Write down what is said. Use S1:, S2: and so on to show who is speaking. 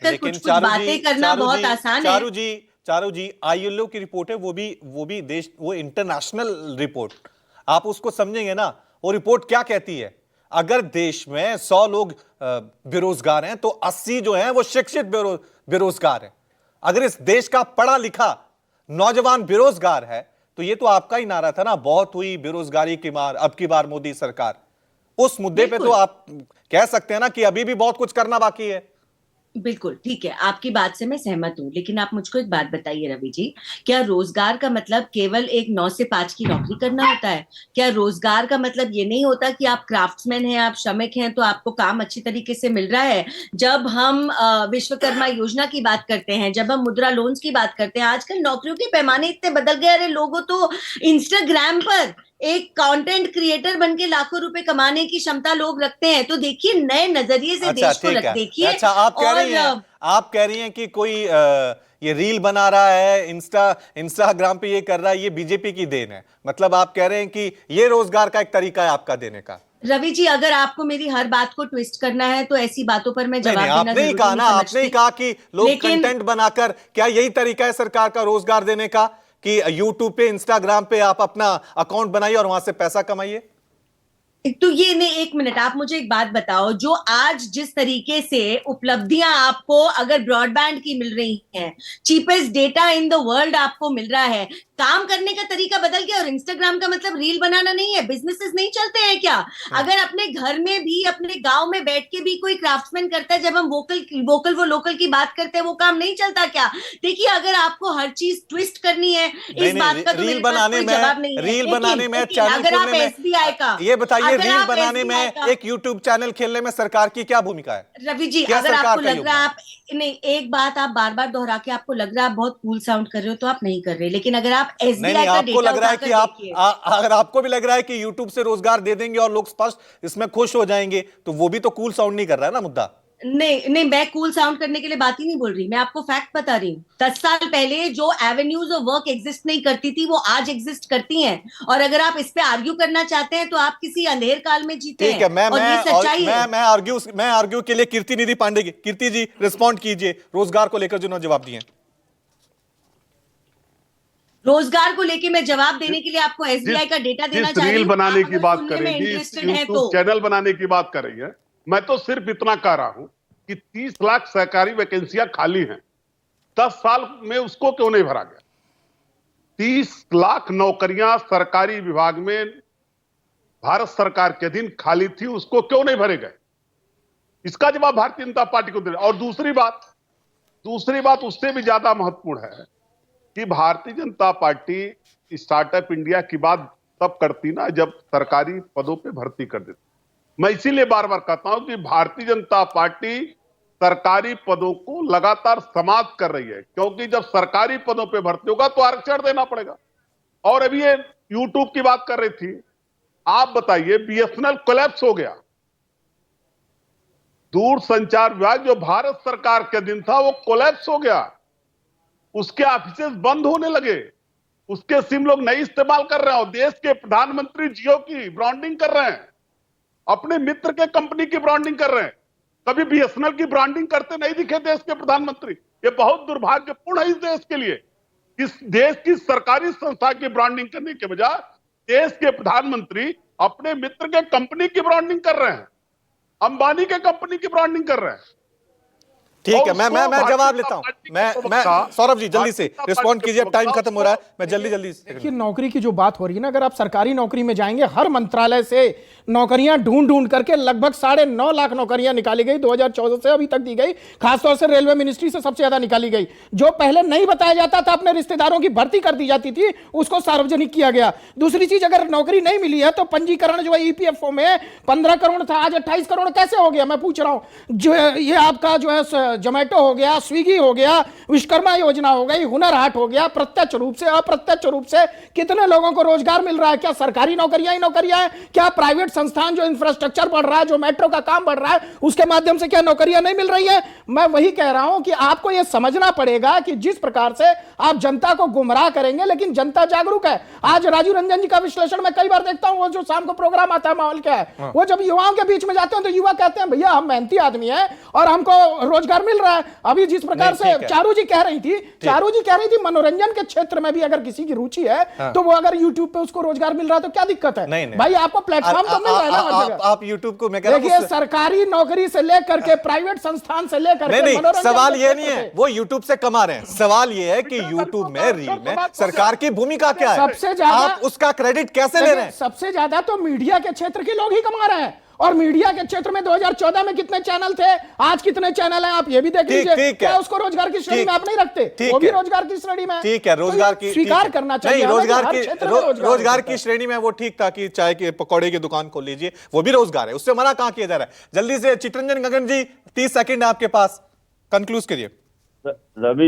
S1: बैठकर कुछ कुछ बातें करना बहुत आसान है।
S2: चारू जी, आईएलओ की रिपोर्ट है, वो भी देश, वो इंटरनेशनल रिपोर्ट, आप उसको समझेंगे ना। वो रिपोर्ट क्या कहती है? अगर देश में 100 लोग बेरोजगार हैं तो 80 जो हैं वो शिक्षित बेरोजगार हैं। अगर इस देश का पढ़ा लिखा नौजवान बेरोजगार है तो ये तो आपका ही नारा था ना, बहुत हुई बेरोजगारी की मार, अब की बार मोदी सरकार। उस मुद्दे पे तो आप कह सकते हैं ना कि अभी भी बहुत कुछ करना बाकी है।
S1: बिल्कुल ठीक है, आपकी बात से मैं सहमत हूं, लेकिन आप मुझको एक बात बताइए रवि जी, क्या रोजगार का मतलब केवल एक 9 से 5 की नौकरी करना होता है? क्या रोजगार का मतलब ये नहीं होता कि आप क्राफ्ट्समैन हैं, आप श्रमिक हैं, तो आपको काम अच्छी तरीके से मिल रहा है? जब हम विश्वकर्मा योजना की बात करते हैं, जब हम मुद्रा लोन्स की बात करते हैं, आजकल नौकरियों के पैमाने इतने बदल गए। अरे लोगों तो इंस्टाग्राम पर एक कंटेंट क्रिएटर बन के लाखों रुपए कमाने की क्षमता लोग रखते हैं। तो देखिए, नए नजरिए से
S2: अच्छा,
S1: देश को
S2: ठीक है।
S1: देखिए।
S2: अच्छा, आप कह रही हैं कि कोई ये रील बना रहा है, इंस्टाग्राम पे ये कर रहा है, ये बीजेपी की देन है। मतलब आप कह रहे हैं कि ये रोजगार का एक तरीका है आपका देने का।
S1: रवि जी, अगर आपको मेरी हर बात को ट्विस्ट करना है तो ऐसी बातों पर मैं जवाब देना
S2: आपने ही कहा ना, आपने ही कहा कि लोग कंटेंट बनाकर, क्या यही तरीका है सरकार का रोजगार देने का कि यूट्यूब पे, इंस्टाग्राम पे आप अपना अकाउंट बनाइए और वहां से पैसा कमाइए?
S1: तो ये नहीं, एक मिनट, आप मुझे एक बात बताओ, जो आज जिस तरीके से उपलब्धियां आपको अगर ब्रॉडबैंड की मिल रही हैं, cheapest data in the world आपको मिल रहा है, काम करने का तरीका बदल गया। और इंस्टाग्राम का मतलब रील बनाना नहीं है, बिजनेसेस नहीं चलते हैं क्या? अगर अपने घर में भी, अपने गांव में बैठ के भी कोई क्राफ्ट्समैन करता है, जब हम वोकल वो लोकल की बात करते हैं, वो काम नहीं चलता क्या? देखिए, अगर आपको हर चीज ट्विस्ट करनी है, इस बात का तो मेरे पास कोई जवाब नहीं है।
S2: रील बनाने में,
S1: अगर आप एसबीआई का,
S2: ये बताइए, रील बनाने में, एक यूट्यूब चैनल खेलने में सरकार की क्या भूमिका है?
S1: रवि जी, अगर आपको लग रहा है आप नहीं, एक बात आप बार बार दोहरा के आपको लग रहा है आप बहुत कूल साउंड कर रहे हो, तो आप नहीं कर रहे। लेकिन अगर आप एसबीआई का
S2: आपको
S1: डेटा
S2: लग रहा है कि अगर आपको भी लग रहा है कि यूट्यूब से रोजगार दे देंगे और लोग स्पष्ट इसमें खुश हो जाएंगे, तो वो भी तो कूल साउंड नहीं कर रहा है ना मुद्दा।
S1: नहीं नहीं, मैं कूल साउंड करने के लिए बात ही नहीं बोल रही, मैं आपको फैक्ट बता रही हूँ। 10 साल पहले जो एवेन्यूज ऑफ वर्क एग्जिस्ट नहीं करती थी, वो आज एग्जिस्ट करती हैं। और अगर आप इस पे आर्ग्यू करना चाहते हैं तो आप किसी अंधेर काल में जीते हैं। और ये सच्चाई है।
S2: मैं आर्ग्यू के लिए कीर्ति निधि पांडे की, कीर्ति जी रिस्पॉन्ड कीजिए रोजगार को लेकर जिन्होंने जवाब दिए।
S1: रोजगार को लेके मैं जवाब देने के लिए आपको एसबीआई का डेटा देना चाह रही हूं।
S3: रील बनाने की बात करेंगी, यूट्यूब चैनल बनाने की बात कर रही है, मैं तो सिर्फ इतना कह रहा हूं कि 30 लाख सरकारी वैकेंसियां खाली हैं, 10 साल में उसको क्यों नहीं भरा गया? 30 लाख नौकरियां सरकारी विभाग में भारत सरकार के अधीन खाली थी, उसको क्यों नहीं भरे गए? इसका जवाब भारतीय जनता पार्टी को दे। और दूसरी बात उससे भी ज्यादा महत्वपूर्ण है कि Bharatiya Janata party startup India की बात तब करती ना जब सरकारी पदों पे भर्ती कर देती। मैं इसीलिए बार बार कहता हूं कि भारतीय जनता पार्टी सरकारी पदों को लगातार समाप्त कर रही है, क्योंकि जब सरकारी पदों पे भर्ती होगा तो आरक्षण देना पड़ेगा। और अभी ये यूट्यूब की बात कर रही थी, आप बताइए, बीएसएनएल कोलैप्स हो गया, दूरसंचार विभाग जो भारत सरकार के अधीन था वो कोलैप्स हो गया, उसके ऑफिसेस बंद होने लगे, उसके सिम लोग नहीं इस्तेमाल कर रहे हो। देश के प्रधानमंत्री जियो की ब्रांडिंग कर रहे हैं, अपने मित्र के कंपनी की ब्रांडिंग कर रहे हैं, कभी बीएसएनएल की ब्रांडिंग करते नहीं दिखे देश के प्रधानमंत्री। ये बहुत दुर्भाग्यपूर्ण है इस देश के लिए। इस देश की सरकारी संस्था की ब्रांडिंग करने के बजाय देश के प्रधानमंत्री अपने मित्र के कंपनी की ब्रांडिंग कर रहे हैं, अंबानी के कंपनी की ब्रांडिंग कर रहे हैं।
S2: ठीक है, मैं जवाब लेता हूं। मैं सौरभ जी जल्दी से रिस्पॉन्ड कीजिए, टाइम खत्म हो रहा है। मैं जल्दी
S4: देखिए, नौकरी की जो बात हो रही है ना, अगर आप सरकारी नौकरी में जाएंगे, हर मंत्रालय से नौकरियां ढूंढ करके लगभग 9.5 लाख नौकरियां निकाली गई 2014 से अभी तक दी गई। खासतौर से रेलवे मिनिस्ट्री से सबसे ज्यादा निकाली गई। जो पहले नहीं बताया जाता था, अपने रिश्तेदारों की भर्ती कर दी जाती थी, उसको सार्वजनिक किया गया। दूसरी चीज, अगर नौकरी नहीं मिली है तो पंजीकरण जो है ईपीएफओ में 15 करोड़ था, आज 28 करोड़ कैसे हो गया, मैं पूछ रहा हूं। जो ये आपका जो है जोमेटो हो गया, स्विगी हो गया, विश्वकर्मा योजना हो गई, हुनर हाट हो गया, प्रत्यक्ष रूप से अप्रत्यक्ष रूप से कितने लोगों को रोजगार मिल रहा है? क्या सरकारी नौकरियां ही नौकरियां हैं? क्या प्राइवेट संस्थान जो इंफ्रास्ट्रक्चर बढ़ रहा है, जो मेट्रो का काम बढ़ रहा है, उसके माध्यम से क्या नौकरियां नहीं मिल रही है? मैं वही कह रहा हूं कि आपको यह समझना पड़ेगा कि जिस प्रकार से आप जनता को गुमराह करेंगे, लेकिन जनता जागरूक है। आज राजीव रंजन जी का विश्लेषण मैं कई बार देखता हूं, वो जो शाम को प्रोग्राम आता है माहौल क्या है, वो जब युवाओं के बीच में जाते हैं तो युवा कहते हैं भैया हम मेहनती आदमी हैं और हमको रोजगार रोजगार मिल रहा है। अभी जिस प्रकार से चारू जी कह रही थी मनोरंजन के क्षेत्र में भी अगर किसी की रुचि है तो वो अगर यूट्यूब पे उसको रोजगार मिल रहा है तो क्या दिक्कत है?
S2: नहीं,
S4: भाई आपको प्लेटफॉर्म तो मिल रहा है ना हर जगह।
S2: आप यूट्यूब को मैं कह रहा हूं
S4: देखिए सरकारी नौकरी से लेकर के प्राइवेट संस्थान से लेकर के
S2: नहीं,
S4: मनोरंजन
S2: सवाल
S4: के
S2: ये
S4: क्षेत्र
S2: नहीं है
S4: पे।
S2: वो यूट्यूब से कमा रहे हैं, सवाल ये है कि यूट्यूब में रील में सरकार की भूमिका क्या है,
S4: सबसे ज्यादा
S2: आप उसका क्रेडिट कैसे ले रहे हैं?
S4: सबसे ज्यादा तो मीडिया के क्षेत्र के लोग ही कमा रहे हैं, और मीडिया के क्षेत्र में 2014 में कितने चैनल थे, आज कितने चैनल हैं, आप ये भी देख लीजिए। क्या उसको रोजगार की श्रेणी में आप नहीं रखते? वो भी रोजगार की श्रेणी में।
S2: ठीक है, रोजगार की
S4: स्वीकार करना चाहिए
S2: रोजगार की श्रेणी में वो ठीक था कि चाय के पकौड़े की दुकान खोल लीजिए, वो भी रोजगार है, उससे मना कहां किया जा रहा है? जल्दी से चित्रंजन गगन जी 30 सेकंड आपके पास, कंक्लूज करिए।
S5: रवि